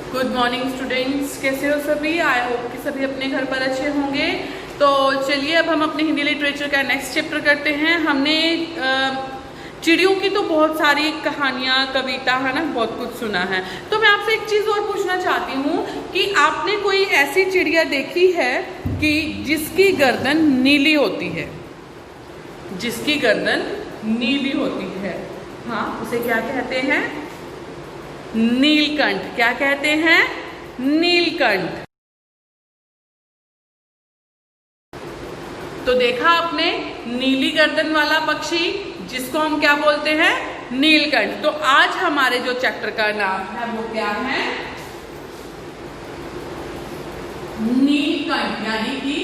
Good morning students, कैसे हो सभी। आई होप कि सभी अपने घर पर अच्छे होंगे। तो चलिए अब हम अपने हिंदी लिटरेचर का नेक्स्ट चैप्टर करते हैं। हमने चिड़ियों की तो बहुत सारी कहानियाँ, कविता है ना, बहुत कुछ सुना है। तो मैं आपसे एक चीज़ और पूछना चाहती हूँ कि आपने कोई ऐसी चिड़िया देखी है कि जिसकी गर्दन नीली होती है? जिसकी गर्दन नीली होती है, हाँ, उसे क्या कहते हैं? नीलकंठ। क्या कहते हैं? नीलकंठ। तो देखा आपने, नीली गर्दन वाला पक्षी जिसको हम क्या बोलते हैं? नीलकंठ। तो आज हमारे जो चैप्टर का नाम है वो क्या है? नीलकंठ, यानी कि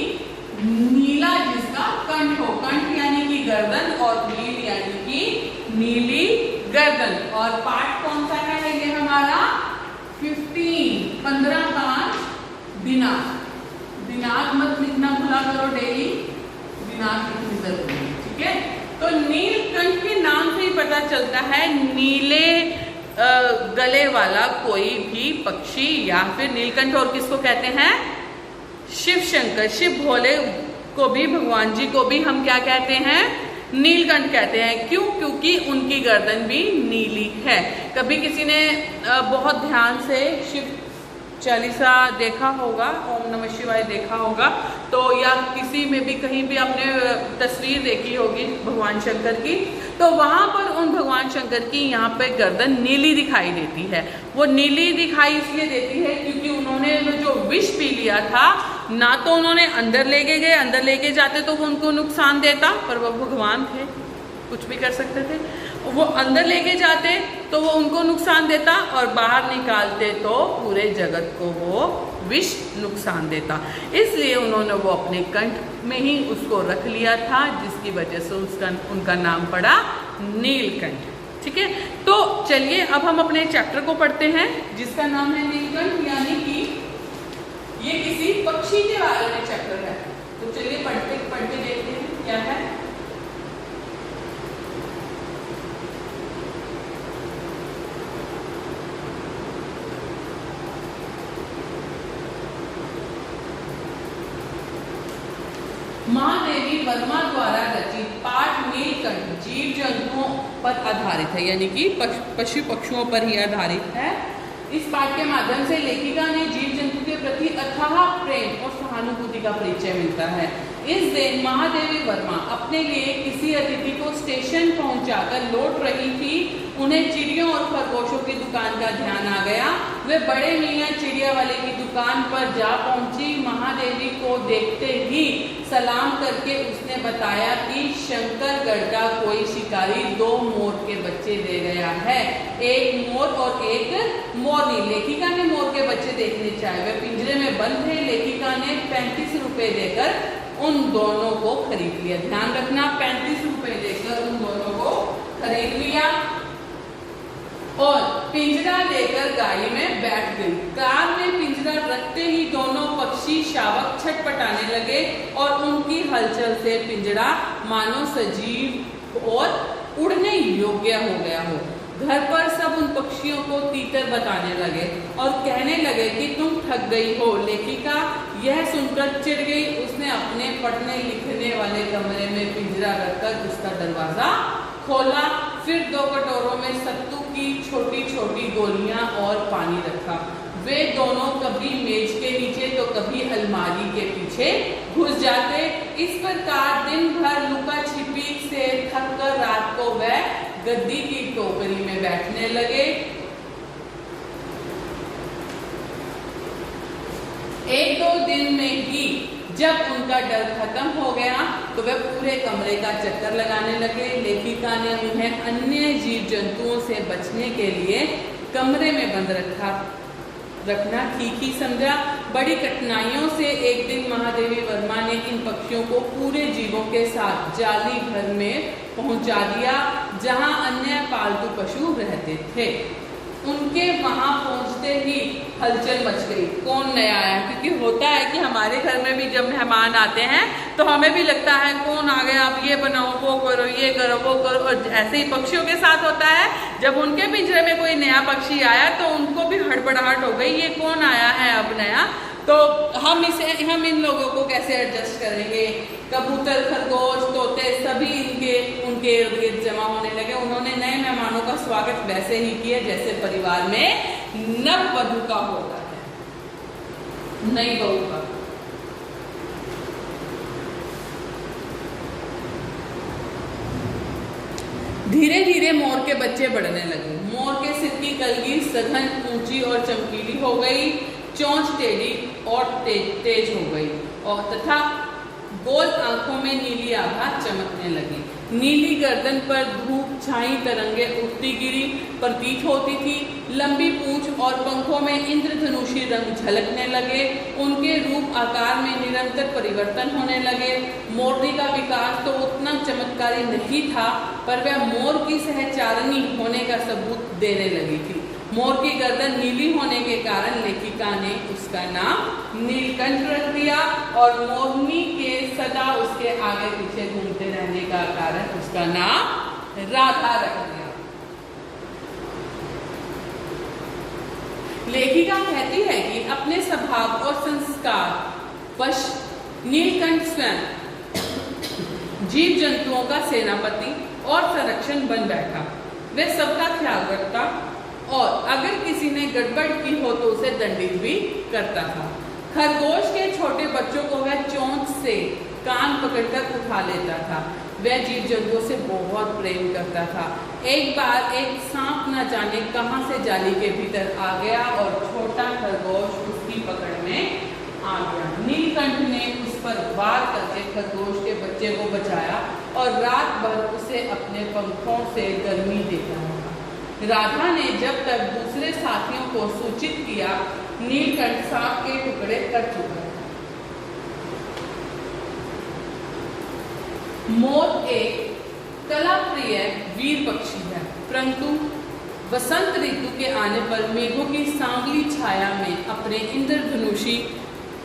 नीला जिसका कंठ हो। कंठ यानी कि गर्दन और नील यानी कि नीली गर्दन। और पाठ कौन सा है ये हमारा? 15 5 दिनांक। दिनांक मत लिखना भूला करो, डेली दिनांक लिखनी जरूरी है, ठीक है। तो नीलकंठ के नाम से ही पता चलता है नीले गले वाला कोई भी पक्षी, या फिर नीलकंठ और किसको कहते हैं? शिव शंकर, शिव भोले को भी, भगवान जी को भी हम क्या कहते हैं? नीलकंठ कहते हैं। क्यों? क्योंकि उनकी गर्दन भी नीली है। कभी किसी ने बहुत ध्यान से शिव चालीसा देखा होगा, ओम नमः शिवाय देखा होगा, तो या किसी में भी कहीं भी आपने तस्वीर देखी होगी भगवान शंकर की, तो वहाँ पर उन भगवान शंकर की यहाँ पे गर्दन नीली दिखाई देती है। वो नीली दिखाई इसलिए देती है क्योंकि उन्होंने जो विष पी लिया था, ना तो उन्होंने अंदर लेके गए, अंदर लेके जाते तो वो उनको नुकसान देता, पर वो भगवान थे, कुछ भी कर सकते थे। वो अंदर लेके जाते तो वो उनको नुकसान देता, और बाहर निकालते तो पूरे जगत को वो विष नुकसान देता। इसलिए उन्होंने वो अपने कंठ में ही उसको रख लिया था, जिसकी वजह से उनका नाम पड़ा नीलकंठ, ठीक है। तो चलिए अब हम अपने चैप्टर को पढ़ते हैं जिसका नाम है नीलकंठ, यानी कि ये किसी पक्षी के बारे में चैप्टर है। तो चलिए पढ़ते देखते हैं क्या है। महादेवी वर्मा द्वारा रचित पाठ नीलकंठ जीव जंतुओं पर आधारित है, यानी कि पशु पक्षियों पर ही आधारित है। इस पाठ के माध्यम से लेखिका ने जीव जंतु के प्रति अथाह प्रेम और सहानुभूति का परिचय मिलता है। इस दिन महादेवी वर्मा अपने लिए किसी अतिथि को स्टेशन पहुंचाकर लौट रही थी। उन्हें चिड़ियों और खरगोशों की दुकान का ध्यान आ गया। वे बड़े मियाँ चिड़िया वाले की दुकान पर जा पहुंची। महादेवी को देखते ही सलाम करके उसने बताया कि शंकरगढ़ का कोई शिकारी 2 मोर के बच्चे दे गया है, एक मोर और एक मोरनी। लेखिका ने मोर के बच्चे देखने चाहे, वे पिंजरे में बंद थे। लेखिका ने 35 रुपए देकर उन दोनों को खरीद लिया। ध्यान रखना, 35 रुपए देकर उन दोनों को खरीद लिया और पिंजरा लेकर गाड़ी में बैठ गई। कार में पिंजरा रखते ही दोनों पक्षी शावक छटपटाने लगे और उनकी हलचल से पिंजरा मानो सजीव और उड़ने योग्य हो गया हो। घर पर सब उन पक्षियों को तीतर बताने लगे और कहने लगे कि तुम ठग गई हो। लेखिका यह सुनकर चिढ़ गई। उसने अपने पढ़ने लिखने वाले कमरे में पिंजरा रखकर उसका दरवाजा खोला, फिर 2 कटोरों में सत्तू की छोटी छोटी गोलियां और पानी रखा। वे दोनों कभी मेज के नीचे तो कभी अलमारी के पीछे घुस जाते। इस प्रकार दिन भर लुका छिपी से थक कर रात को वह गद्दी की टोकरी में बैठने लगे। 1-2 दिन में ही जब उनका डर खत्म हो गया तो वे पूरे कमरे का चक्कर लगाने लगे। लेखिका ने उन्हें अन्य जीव जंतुओं से बचने के लिए कमरे में बंद रखना ठीक ही समझा। बड़ी कठिनाइयों से एक दिन महादेवी वर्मा ने इन पक्षियों को पूरे जीवों के साथ जाली घर में पहुंचा दिया, जहां अन्य पालतू पशु रहते थे। उनके वहां पहुंचते ही हलचल मच गई। कौन नया आया? क्योंकि होता है कि हमारे घर में भी जब मेहमान आते हैं तो हमें भी लगता है कौन आ गया, आप ये बनाओ, वो करो, ये करो, वो करो। और ऐसे ही पक्षियों के साथ होता है, जब उनके पिंजरे में कोई नया पक्षी आया तो उनको भी हड़बड़ी गड़बड़ाहट हो गई, ये कौन आया है अब नया, तो हम इन लोगों को कैसे एडजस्ट करेंगे। कबूतर, खरगोश, तोते सभी उनके इर्द गिर्द जमा होने लगे। उन्होंने नए मेहमानों का स्वागत वैसे ही किया जैसे परिवार में नववधू का होता है, नई बहू का। धीरे धीरे मोर के बच्चे बढ़ने लगे। मोर के सिर की कलगी सघन, ऊंची और चमकीली हो गई, चोंच टेढ़ी और तेज हो गई और तथा गोल आंखों में नीली आभा चमकने लगी। नीली गर्दन पर धूप छाई तरंगे उठती गिरी प्रतीत होती थी। लंबी पूंछ और पंखों में इंद्रधनुषी रंग झलकने लगे। उनके रूप आकार में निरंतर परिवर्तन होने लगे। मोरनी का विकास तो उतना चमत्कारी नहीं था, पर वह मोर की सहचारिणी होने का सबूत देने लगी थी। मोर की गर्दन नीली होने के कारण लेखिका ने उसका नाम नीलकंठ रख दिया और मोरनी के सदा उसके आगे पीछे घूमते रहने का कारण उसका नाम राधा रख दिया। लेखिका कहती है कि अपने स्वभाव और संस्कार वश नीलकंठ स्वयं जीव जंतुओं का सेनापति और संरक्षण बन बैठा। वह सबका ख्याल रखता और अगर किसी ने गड़बड़ की हो तो उसे दंडित भी करता था। खरगोश के छोटे बच्चों को वह चोंच से कान पकड़कर उठा लेता था। वह जीव जंतुओं से बहुत प्रेम करता था। एक बार एक सांप न जाने कहां से जाली के भीतर आ गया और छोटा खरगोश उसकी पकड़ में आ गया। नीलकंठ ने उस पर वार करके खरगोश के बच्चे को बचाया और रात भर उसे अपने पंखों से गर्मी देता रहा। राधा ने जब तक दूसरे साथियों को सूचित किया, नीलकंठ सांप के टुकड़े कर चुका था। मोर एक कलाप्रिय वीर पक्षी है, परंतु वसंत ऋतु के आने पर मेघों की सांवली छाया में अपने इंद्रधनुषी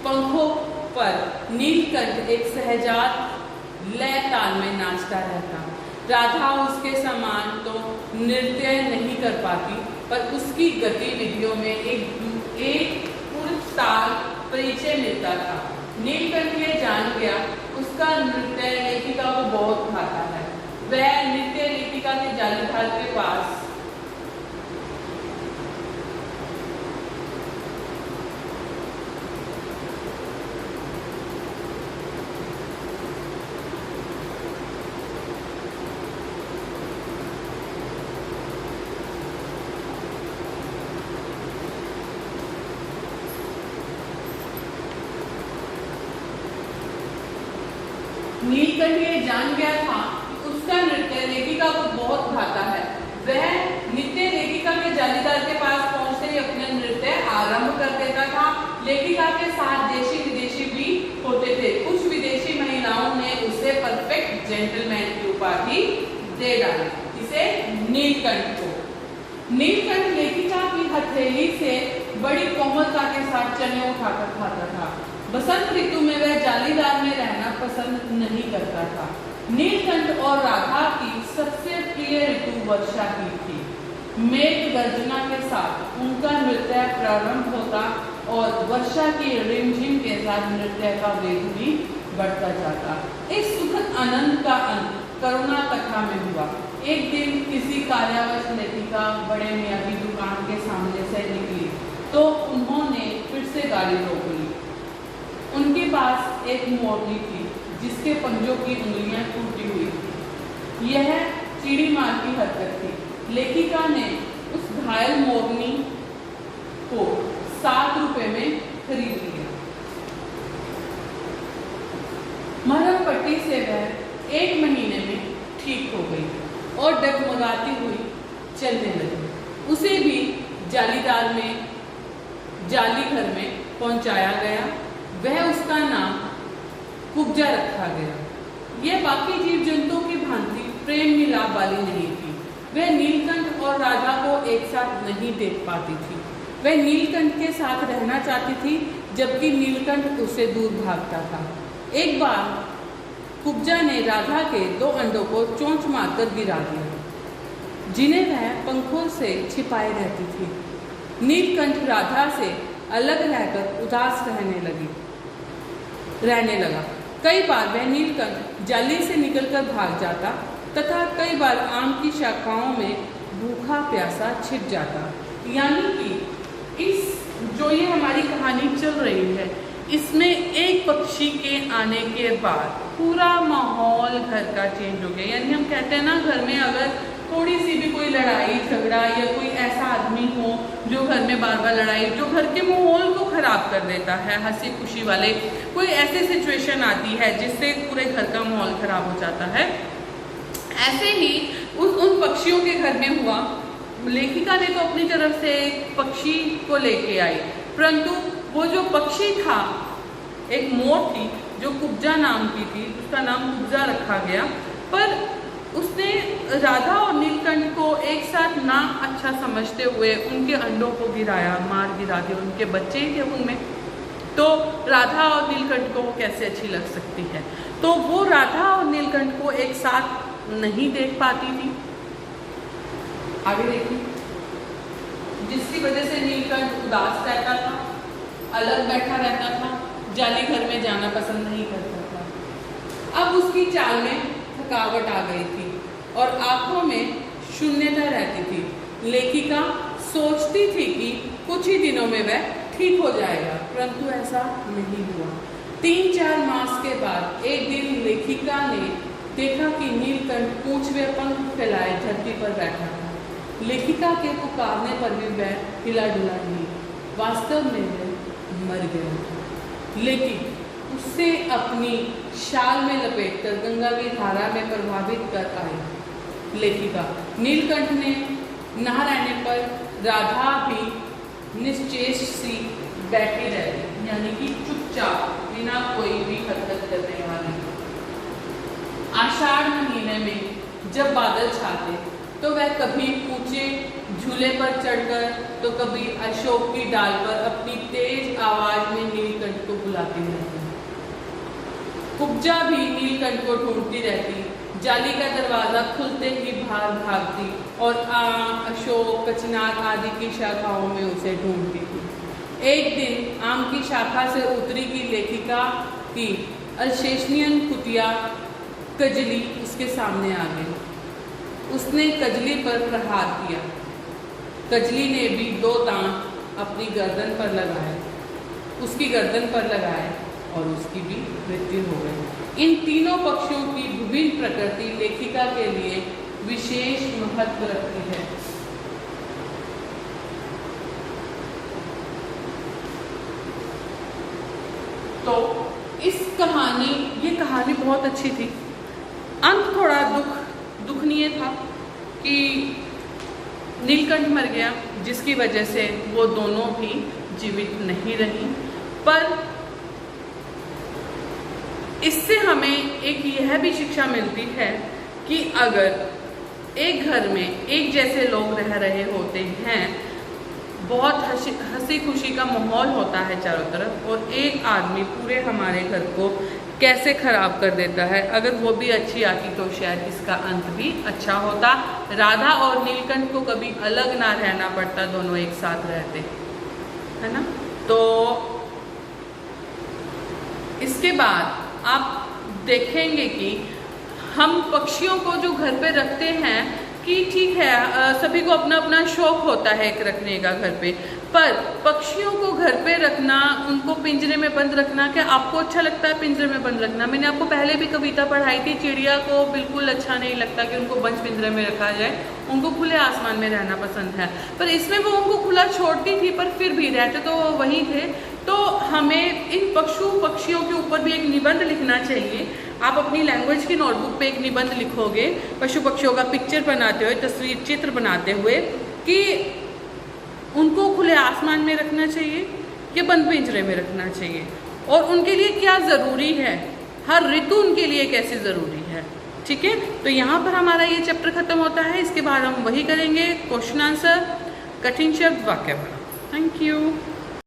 पंखों पर नीलकंठ एक सहजात लय ताल में नाचता रहता। राधा उसके समान तो नृत्य नहीं कर पाती, पर उसकी गतिविधियों में एक पूर्ण ताल परिचय मिलता था। नीलकंठ ये जान गया उसका नृत्य लेखिका को बहुत भाता है। वह नृत्य लेखिका के जालीधार के पास नीलकंठ ये जान गया था कि उसका नृत्य लेखिका को बहुत भाता है। वह नृत्य लेखिका के जालीदार के पास पहुंचते ही अपने नृत्य आरंभ कर देता था। लेखिका के साथ देशी विदेशी भी होते थे। कुछ विदेशी महिलाओं ने उसे परफेक्ट जेंटलमैन की उपाधि दे डाली, इसे नीलकंठ को। नीलकंठ लेखिका की हथेली से बड़ी कोमलता के साथ चने उठाकर खाता था। बसंत ऋतु में वह जालीदार में रहना पसंद नहीं करता था। नीलकंठ और राधा की सबसे प्रिय ऋतु वर्षा की थी। मेघ गर्जना के साथ उनका नृत्य प्रारंभ होता और वर्षा की रिमझिम के साथ नृत्य का वेग भी बढ़ता जाता। इस सुखद आनंद का अंत करुणा कथा में हुआ। एक दिन किसी कार्यावश लेखिका बड़े मियाँ की दुकान के सामने से निकली तो उन्होंने फिर से गाड़ी रोक ली। उनके पास एक मोरनी थी जिसके पंजों की उंगलियां टूटी हुई थी। यह चिड़ी मार की हरकत थी। लेखिका ने उस घायल मोरनी को 7 रुपए में खरीद लिया। मरहम पट्टी से वह 1 महीने में ठीक हो गई और डगमगाती हुई चलने लगी। उसे भी जालीदार में जाली घर में पहुंचाया गया। वह उसका नाम कुब्जा रखा गया। यह बाकी जीव जंतुओं की भांति प्रेम मिलाप वाली नहीं थी। वह नीलकंठ और राधा को एक साथ नहीं देख पाती थी। वह नीलकंठ के साथ रहना चाहती थी, जबकि नीलकंठ उससे दूर भागता था। एक बार कुब्जा ने राधा के 2 अंडों को चोंच मारकर गिरा दिया, जिन्हें वह पंखों से छिपाए रहती थी। नीलकंठ राधा से अलग रहकर उदास रहने लगा। कई बार वह नीलकंठ जाली से निकलकर भाग जाता तथा कई बार आम की शाखाओं में भूखा प्यासा छिप जाता। यानी कि इस जो ये हमारी कहानी चल रही है, इसमें एक पक्षी के आने के बाद पूरा माहौल घर का चेंज हो गया। यानी हम कहते हैं ना, घर में अगर थोड़ी सी भी कोई लड़ाई झगड़ा या कोई ऐसा आदमी हो जो घर में बार बार लड़ाई, जो घर के माहौल को खराब कर देता है, हंसी खुशी वाले कोई ऐसी सिचुएशन आती है जिससे पूरे घर का माहौल खराब हो जाता है, ऐसे ही उन पक्षियों के घर में हुआ। लेखिका ने तो अपनी तरफ से एक पक्षी को लेके आई, परंतु वो जो पक्षी था, एक मोर थी जो कुब्जा नाम की थी, उसका नाम कुब्जा रखा गया, पर उसने राधा और नीलकंठ को एक साथ ना अच्छा समझते हुए उनके अंडों को गिराया, मार गिरा दिया। उनके बच्चे ही थे उनमें, तो राधा और नीलकंठ को वो कैसे अच्छी लग सकती है। तो वो राधा और नीलकंठ को एक साथ नहीं देख पाती थी। आगे देखिए, जिसकी वजह से नीलकंठ उदास रहता था, अलग बैठा रहता था, जाली घर में जाना पसंद नहीं करता था। अब उसकी चाल में थकावट आ गई थी और आंखों में शून्यता रहती थी। लेखिका सोचती थी कि कुछ ही दिनों में वह ठीक हो जाएगा, परंतु ऐसा नहीं हुआ। 3-4 मास के बाद एक दिन लेखिका ने देखा कि नीलकंठ पूंछ व पंख फैलाए धरती पर बैठा था। लेखिका के पुकारने पर भी वह हिला डुला नहीं, वास्तव में वह मर गया था। लेकिन उससे अपनी शाल में लपेटकर गंगा की धारा में प्रभावित कर आई लेखिका। नीलकंठ ने नहा रहने पर राधा भी निश्चेष सी बैठी रही, यानी कि चुपचाप, बिना कोई भी हरकत करने वाली। आषाढ़ महीने में जब बादल छाते तो वह कभी ऊंचे झूले पर चढ़कर तो कभी अशोक की डाल पर अपनी तेज आवाज में नीलकंठ को बुलाती रहती। कुब्जा भी नीलकंठ को ढूंढती रहती, जाली का दरवाजा खुलते ही बाहर भागती और आम, अशोक, कचनार आदि की शाखाओं में उसे ढूंढती थी। एक दिन आम की शाखा से उतरी की लेखिका की अल्सेशियन कुतिया कजली उसके सामने आ गई। उसने कजली पर प्रहार किया। कजली ने भी 2 दांत अपनी गर्दन पर लगाए, उसकी गर्दन पर लगाए और उसकी भी मृत्यु हो गई। इन तीनों पक्षियों की विभिन्न प्रकृति लेखिका के लिए विशेष महत्व रखती है। तो ये कहानी बहुत अच्छी थी। अंत थोड़ा दुखनीय था कि नीलकंठ मर गया, जिसकी वजह से वो दोनों भी जीवित नहीं रही। पर इससे हमें एक यह भी शिक्षा मिलती है कि अगर एक घर में एक जैसे लोग रह रहे होते हैं, बहुत हंसी खुशी का माहौल होता है चारों तरफ, और एक आदमी पूरे हमारे घर को कैसे खराब कर देता है। अगर वो भी अच्छी आती तो शायद इसका अंत भी अच्छा होता। राधा और नीलकंठ को कभी अलग ना रहना पड़ता, दोनों एक साथ रहते, है ना। तो इसके बाद आप देखेंगे कि हम पक्षियों को जो घर पे रखते हैं कि ठीक है, सभी को अपना अपना शौक होता है एक रखने का घर पे, पर पक्षियों को घर पे रखना, उनको पिंजरे में बंद रखना, क्या आपको अच्छा लगता है पिंजरे में बंद रखना? मैंने आपको पहले भी कविता पढ़ाई थी, चिड़िया को बिल्कुल अच्छा नहीं लगता कि उनको बंद पिंजरे में रखा जाए, उनको खुले आसमान में रहना पसंद है। पर इसमें वो उनको खुला छोड़ती थी, पर फिर भी रहते तो वहीं थे। तो हमें इन पक्षियों के ऊपर भी एक निबंध लिखना चाहिए। आप अपनी लैंग्वेज की नोटबुक पे एक निबंध लिखोगे पशु पक्षियों का पिक्चर बनाते हुए, तस्वीर चित्र बनाते हुए, कि उनको खुले आसमान में रखना चाहिए या बंद पिंजरे में रखना चाहिए, और उनके लिए क्या ज़रूरी है, हर ऋतु उनके लिए कैसे ज़रूरी है। ठीक है, तो यहाँ पर हमारा ये चैप्टर ख़त्म होता है। इसके बाद हम वही करेंगे क्वेश्चन आंसर, कठिन शब्द, वाक्य बनाओ। Thank you.